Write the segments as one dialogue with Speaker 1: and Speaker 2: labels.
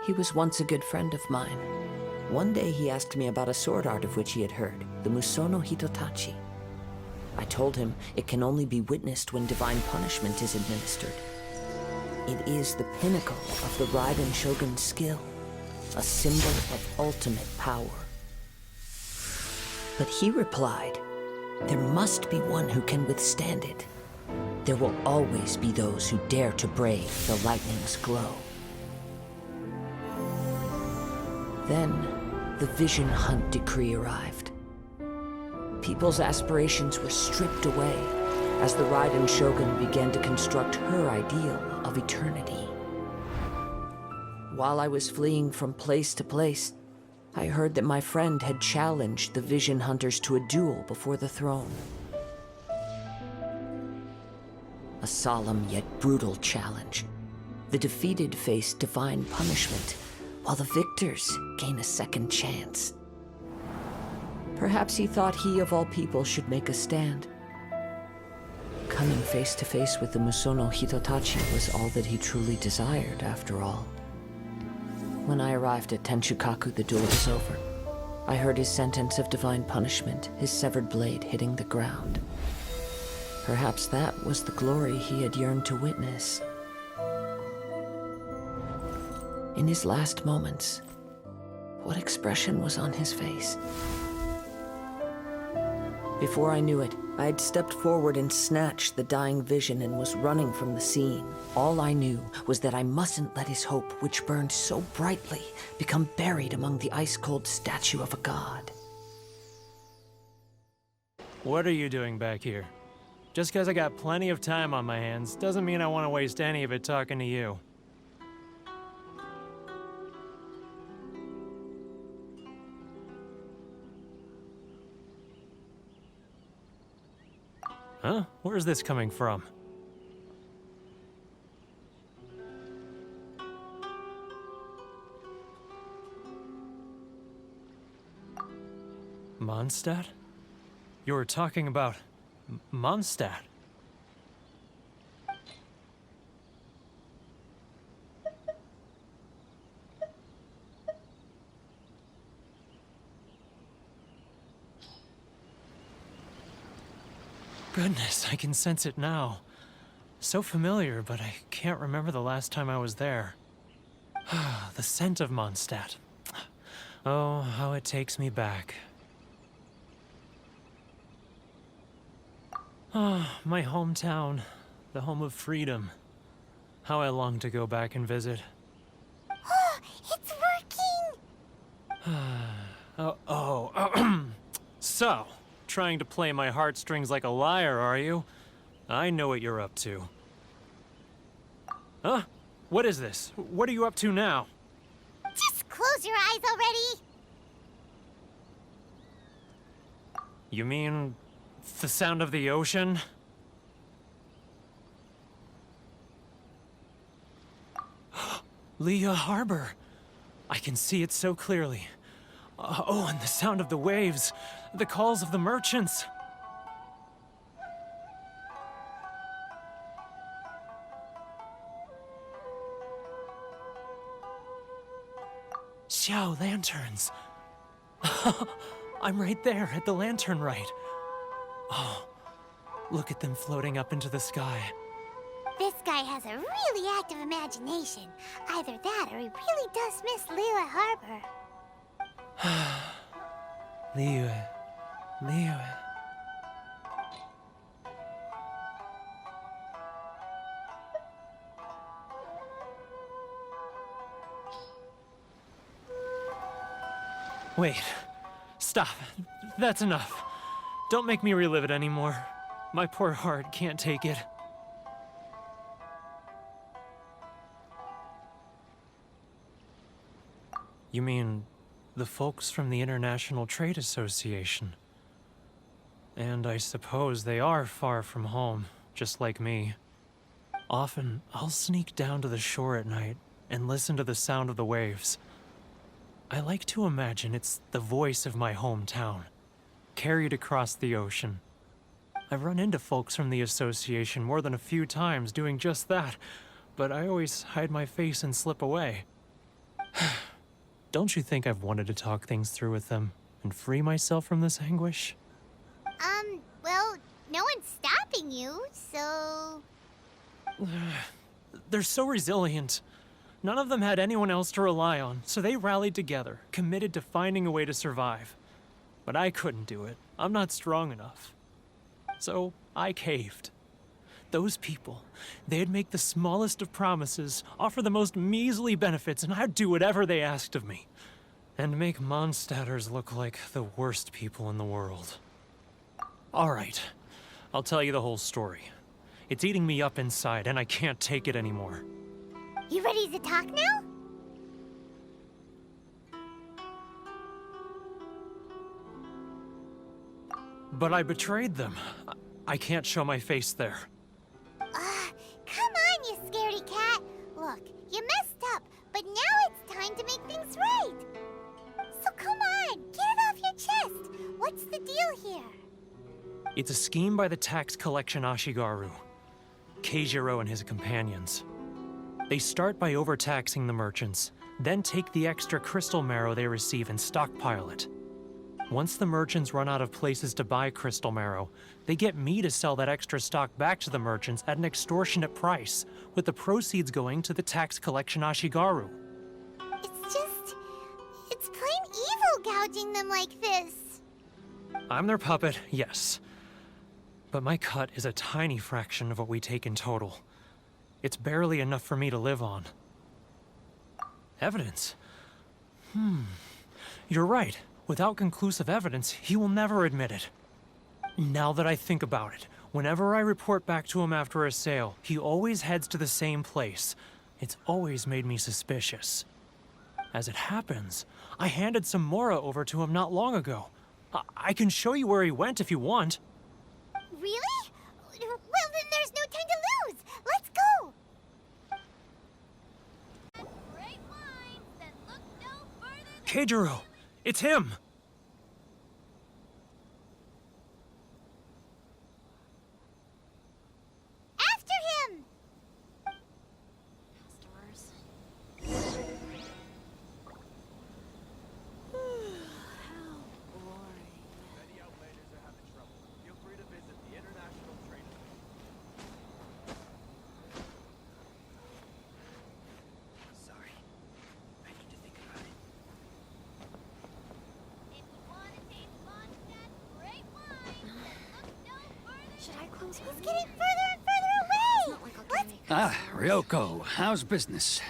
Speaker 1: He was once a good friend of mine. One day he asked me about a sword art of which he had heard, the Musono Hitotachi. I told him it can only be witnessed when divine punishment is administered. It is the pinnacle of the Raiden Shogun's skill, a symbol of ultimate power. But he replied, there must be one who can withstand it. There will always be those who dare to brave the lightning's glow. Then, the Vision Hunt decree arrived. People's aspirations were stripped away as the Raiden Shogun began to construct her ideal of eternity. While I was fleeing from place to place, I heard that my friend had challenged the Vision Hunters to a duel before the throne. A solemn yet brutal challenge. The defeated face divine punishment, while the victors gain a second chance. Perhaps he thought he of all people should make a stand. Coming face to face with the Musono Hitotachi was all that he truly desired, after all. When I arrived at Tenshukaku, the duel was over. I heard his sentence of divine punishment, his severed blade hitting the ground. Perhaps that was the glory he had yearned to witness. In his last moments, what expression was on his face? Before I knew it, I had stepped forward and snatched the dying vision and was running from the scene. All I knew was that I mustn't let his hope, which burned so brightly, become buried among the ice-cold statue of a god.
Speaker 2: What are you doing back here? Just because I got plenty of time on my hands doesn't mean I want to waste any of it talking to you. Huh? Where's this coming from? Mondstadt? You were talking about Mondstadt. Goodness, I can sense it now. So familiar, but I can't remember the last time I was there. The scent of Mondstadt. Oh, how it takes me back. Ah, my hometown, the home of freedom. How I long to go back and visit.
Speaker 3: It's working!
Speaker 2: So, trying to play my heartstrings like a liar, are you? I know what you're up to. Huh? What is this? What are you up to now?
Speaker 3: Just close your eyes already!
Speaker 2: You mean the sound of the ocean? Leah Harbor. I can see it so clearly. Oh, and the sound of the waves. The calls of the merchants. Xiao lanterns. I'm right there at the lantern right. Oh, look at them floating up into the sky.
Speaker 3: This guy has a really active imagination. Either that or he really does miss Liyue Harbor.
Speaker 2: Liyue. Wait. Stop. That's enough. Don't make me relive it anymore. My poor heart can't take it. You mean the folks from the International Trade Association? And I suppose they are far from home, just like me. Often, I'll sneak down to the shore at night and listen to the sound of the waves. I like to imagine it's the voice of my hometown, carried across the ocean. I've run into folks from the association more than a few times doing just that, but I always hide my face and slip away. Don't you think I've wanted to talk things through with them and free myself from this anguish?
Speaker 3: Well, no one's stopping you, so...
Speaker 2: They're so resilient. None of them had anyone else to rely on, so they rallied together, committed to finding a way to survive. But I couldn't do it. I'm not strong enough. So I caved. Those people, they'd make the smallest of promises, offer the most measly benefits, and I'd do whatever they asked of me. And make Mondstadters look like the worst people in the world. All right, I'll tell you the whole story. It's eating me up inside, and I can't take it anymore.
Speaker 3: You ready to talk now?
Speaker 2: But I betrayed them. I can't show my face there.
Speaker 3: Come on, you scaredy cat. Look, you messed up, but now it's time to make things right. So come on, get it off your chest. What's the deal here?
Speaker 2: It's a scheme by the tax collection Ashigaru, Keijiro and his companions. They start by overtaxing the merchants, then take the extra crystal marrow they receive and stockpile it. Once the merchants run out of places to buy crystal marrow, they get me to sell that extra stock back to the merchants at an extortionate price, with the proceeds going to the tax collection Ashigaru.
Speaker 3: It's plain evil gouging them like this.
Speaker 2: I'm their puppet, yes. But my cut is a tiny fraction of what we take in total. It's barely enough for me to live on. Evidence? You're right. Without conclusive evidence, he will never admit it. Now that I think about it, whenever I report back to him after a sale, he always heads to the same place. It's always made me suspicious. As it happens, I handed some Mora over to him not long ago. I can show you where he went if you want.
Speaker 3: Really? Well, then there's no time to lose. Let's go. Great minds that look no further than...
Speaker 2: Keijiro! It's him!
Speaker 3: After him!
Speaker 4: Customers. How boring.
Speaker 5: Many outlanders are having trouble. Feel free to visit the International Trade. Sorry. I need to think about it.
Speaker 3: If you want to taste Mondstadt great wine, look no further.
Speaker 4: Should I close
Speaker 3: He's
Speaker 4: one?
Speaker 3: getting further and further away.
Speaker 4: It's not like I'll get any
Speaker 6: Ah,
Speaker 4: customers.
Speaker 6: Ryoko, how's business?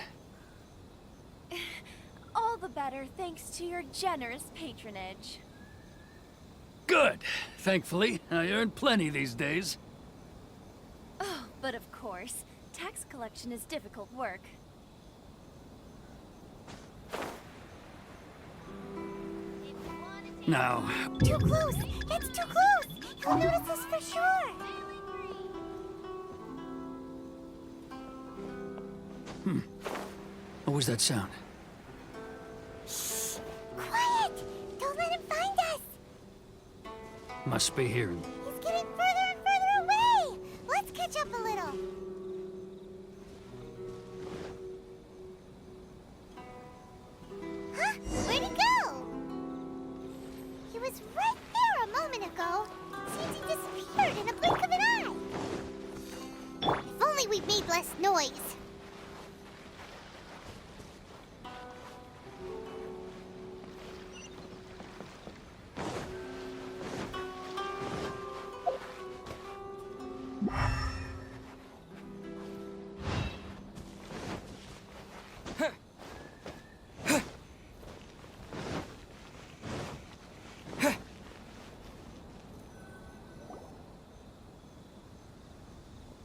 Speaker 7: All the better thanks to your generous patronage.
Speaker 6: Good. Thankfully, I earn plenty these days.
Speaker 7: Oh, but of course, tax collection is difficult work.
Speaker 6: Now,
Speaker 3: Too close. That's too close. He'll notice us for sure.
Speaker 6: what was that sound?
Speaker 3: Quiet. Don't let him find us.
Speaker 6: Must be hearing.
Speaker 3: He's getting further and further away. Let's catch up a little. Huh? Where'd he go? He was right there a moment ago. Seems he disappeared in a blink of an eye. If only we'd made less noise.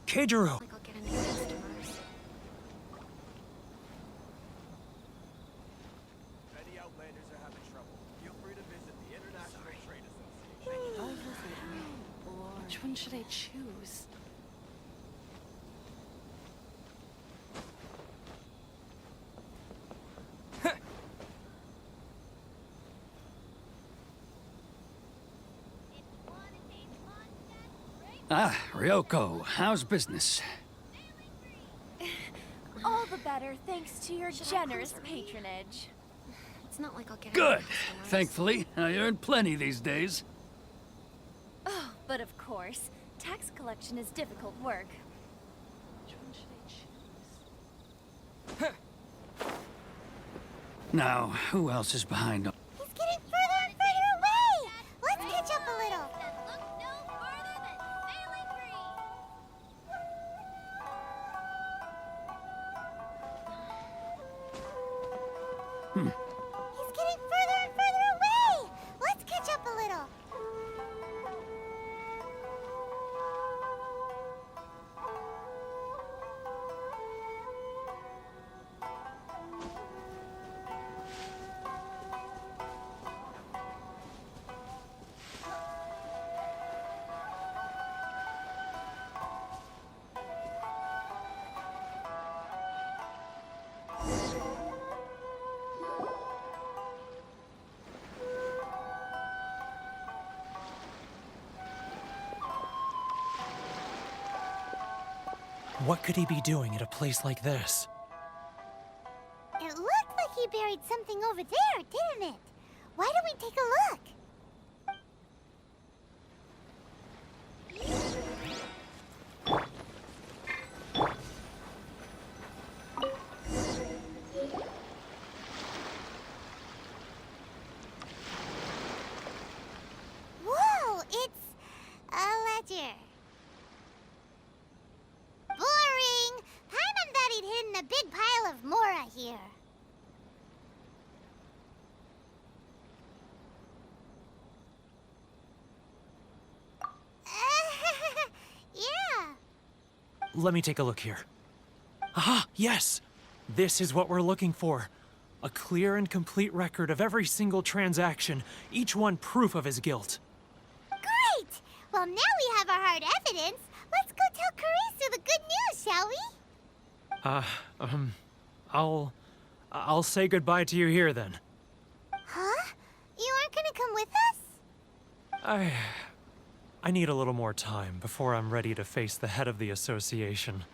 Speaker 2: Keijiro!
Speaker 4: Like I'll get any customers.
Speaker 5: Many outlanders are having trouble. Feel free to visit the International Trade Association.
Speaker 4: Which one should I choose?
Speaker 6: Ah, Ryoko, how's business?
Speaker 7: All the better better thanks to your generous patronage.
Speaker 4: It's not like I'll get
Speaker 6: Good.
Speaker 4: any customers.
Speaker 6: Thankfully, I earn plenty these days.
Speaker 7: Oh, but of course, tax collection is difficult work.
Speaker 4: Which one should I choose?
Speaker 6: Now, who else is behind?
Speaker 3: He's getting further and further away! Let's catch up a little.
Speaker 7: Look no further than Sailing Green.
Speaker 3: He's getting further and further away! Let's catch up a little.
Speaker 2: What could he be doing at a place like this?
Speaker 3: It looked like he buried something over there, didn't it? Why don't we take a look? Whoa, it's a ledger. Boring! Paimon thought he'd hidden a big pile of Mora here. Yeah.
Speaker 2: Let me take a look here. Aha, yes! This is what we're looking for. A clear and complete record of every single transaction, each one proof of his guilt.
Speaker 3: Great! Well, now we have our hard evidence. Let's go tell Karisu the good news, shall we?
Speaker 2: I'll say goodbye to you here then.
Speaker 3: Huh? You aren't gonna come with us?
Speaker 2: I need a little more time before I'm ready to face the head of the association.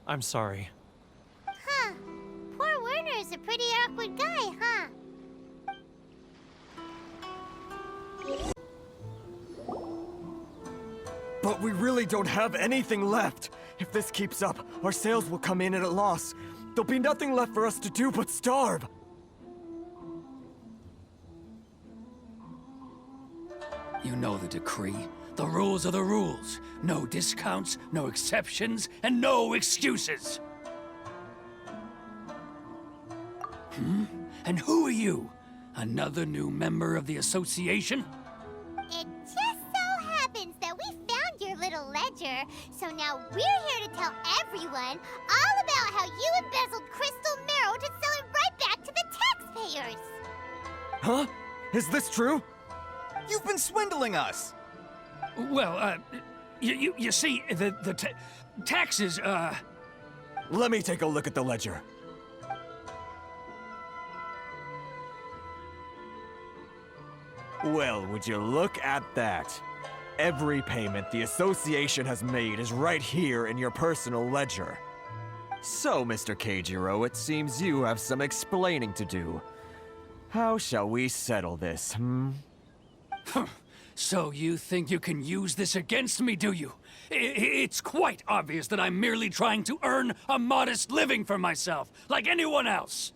Speaker 2: I'm sorry.
Speaker 3: Huh. Poor Werner's a pretty awkward guy, huh?
Speaker 5: But we really don't have anything left. If this keeps up, our sales will come in at a loss. There'll be nothing left for us to do but starve.
Speaker 6: You know the decree. The rules are the rules. No discounts, no exceptions, and no excuses. And who are you? Another new member of the association?
Speaker 3: It just so happens that we found your little ledger, so now we're here to tell everyone all about how you embezzled crystal marrow to sell it right back to the taxpayers.
Speaker 5: Huh? Is this true? You've been swindling us!
Speaker 6: Well, you see, the taxes,
Speaker 5: Let me take a look at the ledger. Well, would you look at that? Every payment the association has made is right here in your personal ledger. So, Mr. Keijiro, it seems you have some explaining to do. How shall we settle this,
Speaker 6: So you think you can use this against me, do you? It's quite obvious that I'm merely trying to earn a modest living for myself, like anyone else.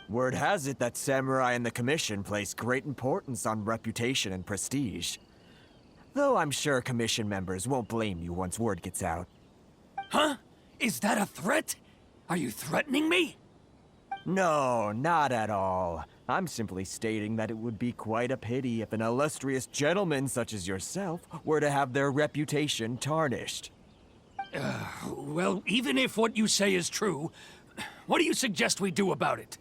Speaker 5: Word has it that Samurai and the Commission place great importance on reputation and prestige. Though I'm sure Commission members won't blame you once word gets out.
Speaker 6: Huh? Is that a threat? Are you threatening me?
Speaker 5: No, not at all. I'm simply stating that it would be quite a pity if an illustrious gentleman such as yourself were to have their reputation tarnished.
Speaker 6: Well, even if what you say is true, what do you suggest we do about it?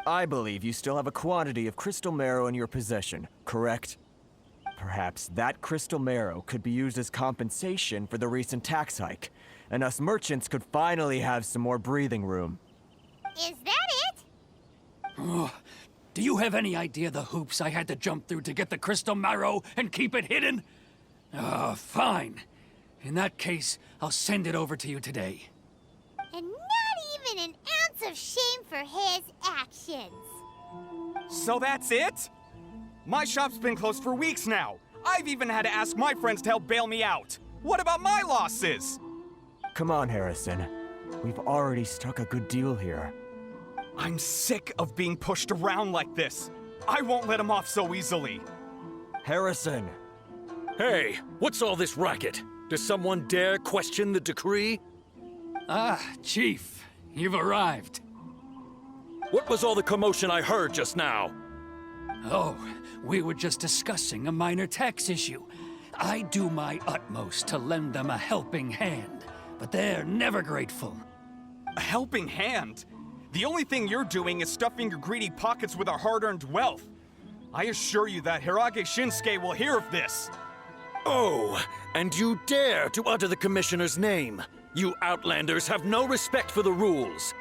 Speaker 5: I believe you still have a quantity of crystal marrow in your possession, correct? Perhaps that crystal marrow could be used as compensation for the recent tax hike, and us merchants could finally have some more breathing room.
Speaker 3: Is that it?
Speaker 6: Do you have any idea the hoops I had to jump through to get the crystal marrow and keep it hidden? Fine. In that case, I'll send it over to you today.
Speaker 3: And not even an sense of shame for his actions.
Speaker 8: So that's it? My shop's been closed for weeks now. I've even had to ask my friends to help bail me out. What about my losses?
Speaker 5: Come on, Harrison. We've already struck a good deal here.
Speaker 8: I'm sick of being pushed around like this. I won't let him off so easily.
Speaker 5: Harrison!
Speaker 9: Hey, what's all this racket? Does someone dare question the decree?
Speaker 6: Ah, Chief, you've arrived.
Speaker 9: What was all the commotion I heard just now?
Speaker 6: Oh, we were just discussing a minor tax issue. I do my utmost to lend them a helping hand, but they're never grateful.
Speaker 8: A helping hand? The only thing you're doing is stuffing your greedy pockets with our hard-earned wealth. I assure you that Hirage Shinsuke will hear of this.
Speaker 9: Oh, and you dare to utter the Commissioner's name. You Outlanders have no respect for the rules.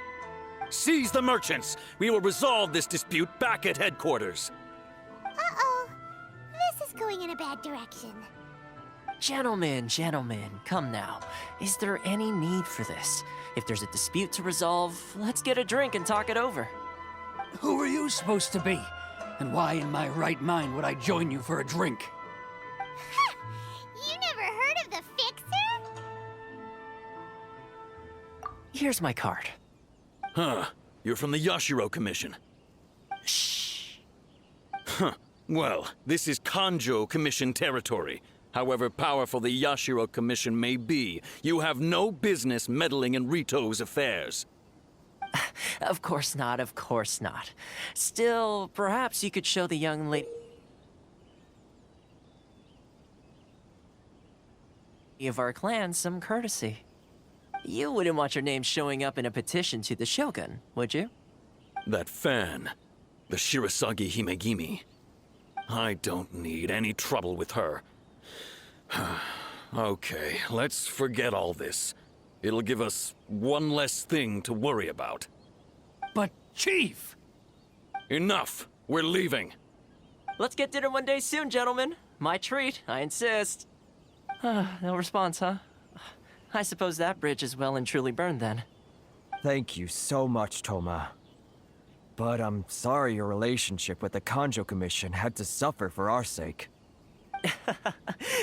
Speaker 9: Seize the merchants. We will resolve this dispute back at headquarters.
Speaker 3: Uh-oh. This is going in a bad direction.
Speaker 10: Gentlemen, come now. Is there any need for this? If there's a dispute to resolve, let's get a drink and talk it over.
Speaker 6: Who are you supposed to be? And why in my right mind would I join you for a drink?
Speaker 3: You never heard of the Fixer?
Speaker 10: Here's my card.
Speaker 9: Huh. You're from the Yashiro Commission.
Speaker 10: Shh.
Speaker 9: Huh. Well, this is Kanjo Commission territory. However powerful the Yashiro Commission may be, you have no business meddling in Rito's affairs.
Speaker 10: Of course not, of course not. Still, perhaps you could show the young lady of our clan some courtesy. You wouldn't want your name showing up in a petition to the Shogun, would you?
Speaker 9: That fan, the Shirasagi Himegimi. I don't need any trouble with her. Okay, let's forget all this. It'll give us one less thing to worry about.
Speaker 6: But, Chief!
Speaker 9: Enough! We're leaving.
Speaker 10: Let's get dinner one day soon, gentlemen. My treat, I insist. No response, huh? I suppose that bridge is well and truly burned then.
Speaker 5: Thank you so much, Toma. But I'm sorry your relationship with the Kanjo Commission had to suffer for our sake.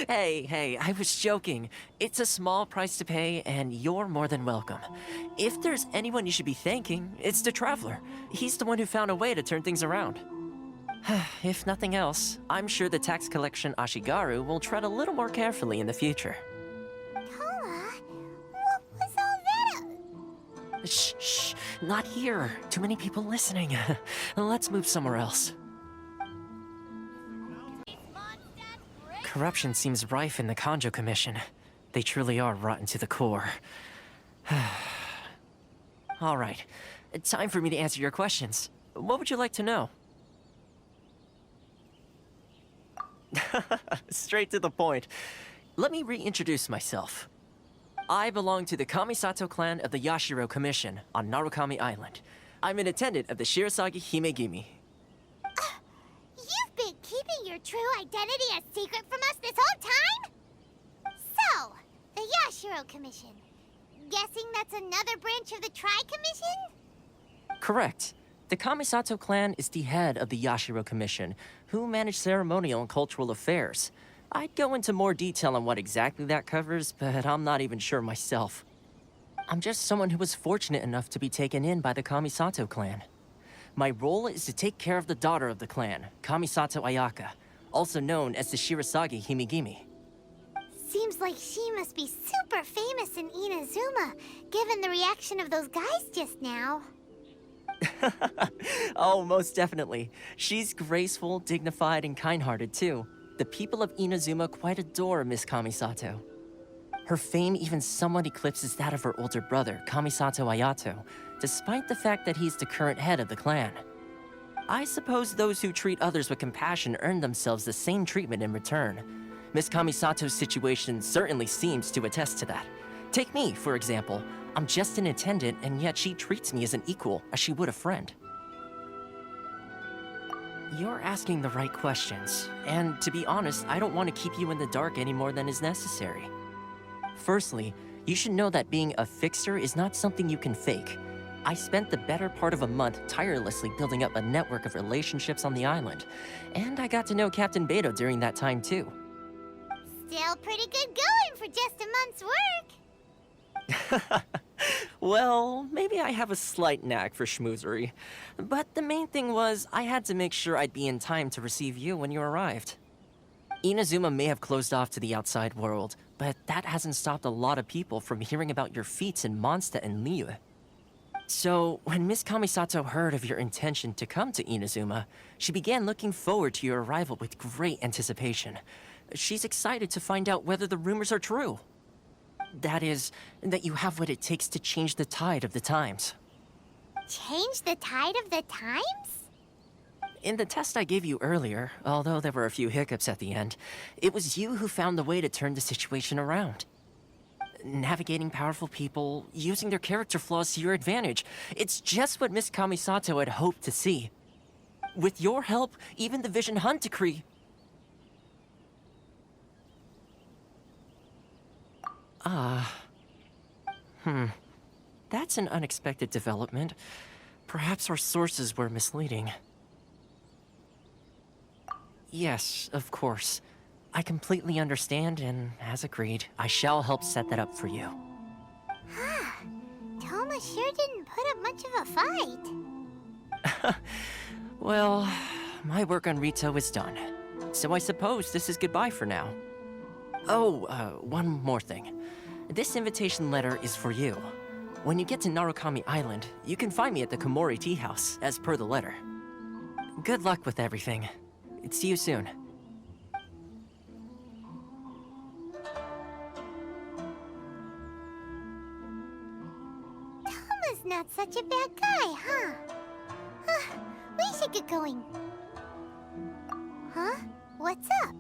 Speaker 10: Hey, I was joking. It's a small price to pay, and you're more than welcome. If there's anyone you should be thanking, it's the Traveler. He's the one who found a way to turn things around. If nothing else, I'm sure the tax collection Ashigaru will tread a little more carefully in the future.
Speaker 3: Toma, what was all that?
Speaker 10: Shh, not here. Too many people listening. Let's move somewhere else. Corruption seems rife in the Kanjo Commission. They truly are rotten to the core. All right, time for me to answer your questions. What would you like to know? Straight to the point. Let me reintroduce myself. I belong to the Kamisato clan of the Yashiro Commission on Narukami Island. I'm an attendant of the Shirasagi Himegimi.
Speaker 3: You've been keeping your true identity a secret from us this whole time? So, the Yashiro Commission. Guessing that's another branch of the Tri-Commission?
Speaker 10: Correct. The Kamisato clan is the head of the Yashiro Commission, who manage ceremonial and cultural affairs. I'd go into more detail on what exactly that covers, but I'm not even sure myself. I'm just someone who was fortunate enough to be taken in by the Kamisato clan. My role is to take care of the daughter of the clan, Kamisato Ayaka, also known as the Shirasagi Himegimi.
Speaker 3: Seems like she must be super famous in Inazuma, given the reaction of those guys just now.
Speaker 10: Oh, most definitely. She's graceful, dignified, and kind-hearted too. The people of Inazuma quite adore Miss Kamisato. Her fame even somewhat eclipses that of her older brother, Kamisato Ayato, despite the fact that he's the current head of the clan. I suppose those who treat others with compassion earn themselves the same treatment in return. Miss Kamisato's situation certainly seems to attest to that. Take me, for example. I'm just an attendant, and yet she treats me as an equal, as she would a friend. You're asking the right questions, and to be honest, I don't want to keep you in the dark any more than is necessary. Firstly, you should know that being a fixer is not something you can fake. I spent the better part of a month tirelessly building up a network of relationships on the island, and I got to know Captain Beto during that time too.
Speaker 3: Still pretty good going for just a month's work.
Speaker 10: Well, maybe I have a slight knack for schmoozery, but the main thing was I had to make sure I'd be in time to receive you when you arrived. Inazuma may have closed off to the outside world, but that hasn't stopped a lot of people from hearing about your feats in Mondstadt and Liyue. So, when Miss Kamisato heard of your intention to come to Inazuma, she began looking forward to your arrival with great anticipation. She's excited to find out whether the rumors are true. That is, that you have what it takes to change the tide of the times.
Speaker 3: Change the tide of the times?
Speaker 10: In the test I gave you earlier, although there were a few hiccups at the end, it was you who found the way to turn the situation around. Navigating powerful people, using their character flaws to your advantage. It's just what Miss Kamisato had hoped to see. With your help, even the Vision Hunt decree... That's an unexpected development. Perhaps our sources were misleading. Yes, of course. I completely understand, and as agreed, I shall help set that up for you.
Speaker 3: Toma sure didn't put up much of a fight.
Speaker 10: Well, my work on Rito is done. So I suppose this is goodbye for now. Oh, one more thing. This invitation letter is for you. When you get to Narukami Island, you can find me at the Komori Tea House, as per the letter. Good luck with everything. See you soon.
Speaker 3: Toma's not such a bad guy, huh? We should get going. Huh? What's up?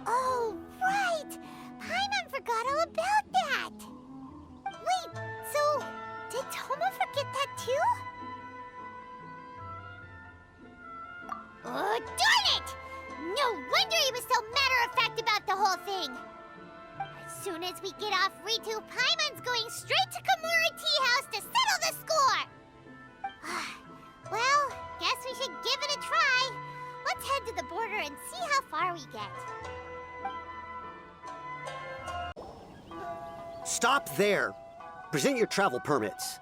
Speaker 3: Oh, right! Paimon forgot all about that! Wait, so did Toma forget that too? Oh, darn it! No wonder he was so matter-of-fact about the whole thing! As soon as we get off Ritu, Paimon's going straight to Komori Tea House to settle the score! Well, guess we should give it a try. Let's head to the border and see how far we get.
Speaker 11: Stop there! Present your travel permits.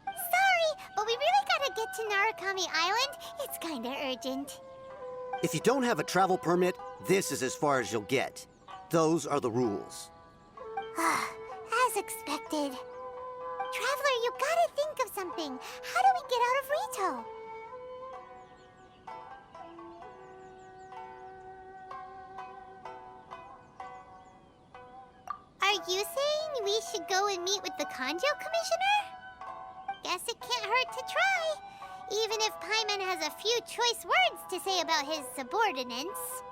Speaker 3: Sorry, but we really gotta get to Narukami Island. It's kinda urgent.
Speaker 11: If you don't have a travel permit, this is as far as you'll get. Those are the rules.
Speaker 3: As expected. Traveler, you gotta think of something. How do we get out of Rito? Are you saying we should go and meet with the Kanjo Commissioner? Guess it can't hurt to try, even if Paimon has a few choice words to say about his subordinates.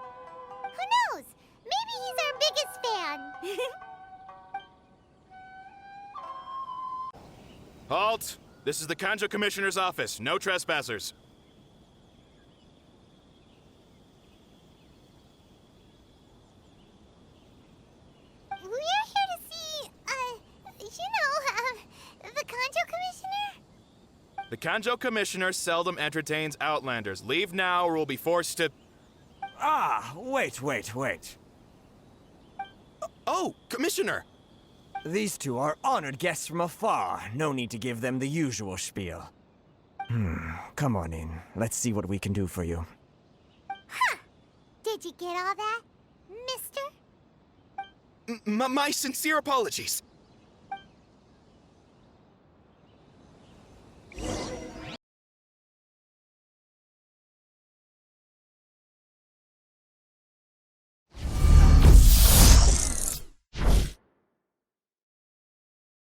Speaker 3: Who knows? Maybe he's our biggest fan.
Speaker 8: Halt! This is the Kanjo Commissioner's office. No trespassers.
Speaker 3: We're here to see, the Kanjo Commissioner?
Speaker 8: The Kanjo Commissioner seldom entertains Outlanders. Leave now or we'll be forced to...
Speaker 5: Wait.
Speaker 8: Oh, Commissioner!
Speaker 5: These two are honored guests from afar. No need to give them the usual spiel. Come on in. Let's see what we can do for you.
Speaker 3: Did you get all that, mister?
Speaker 8: My sincere apologies.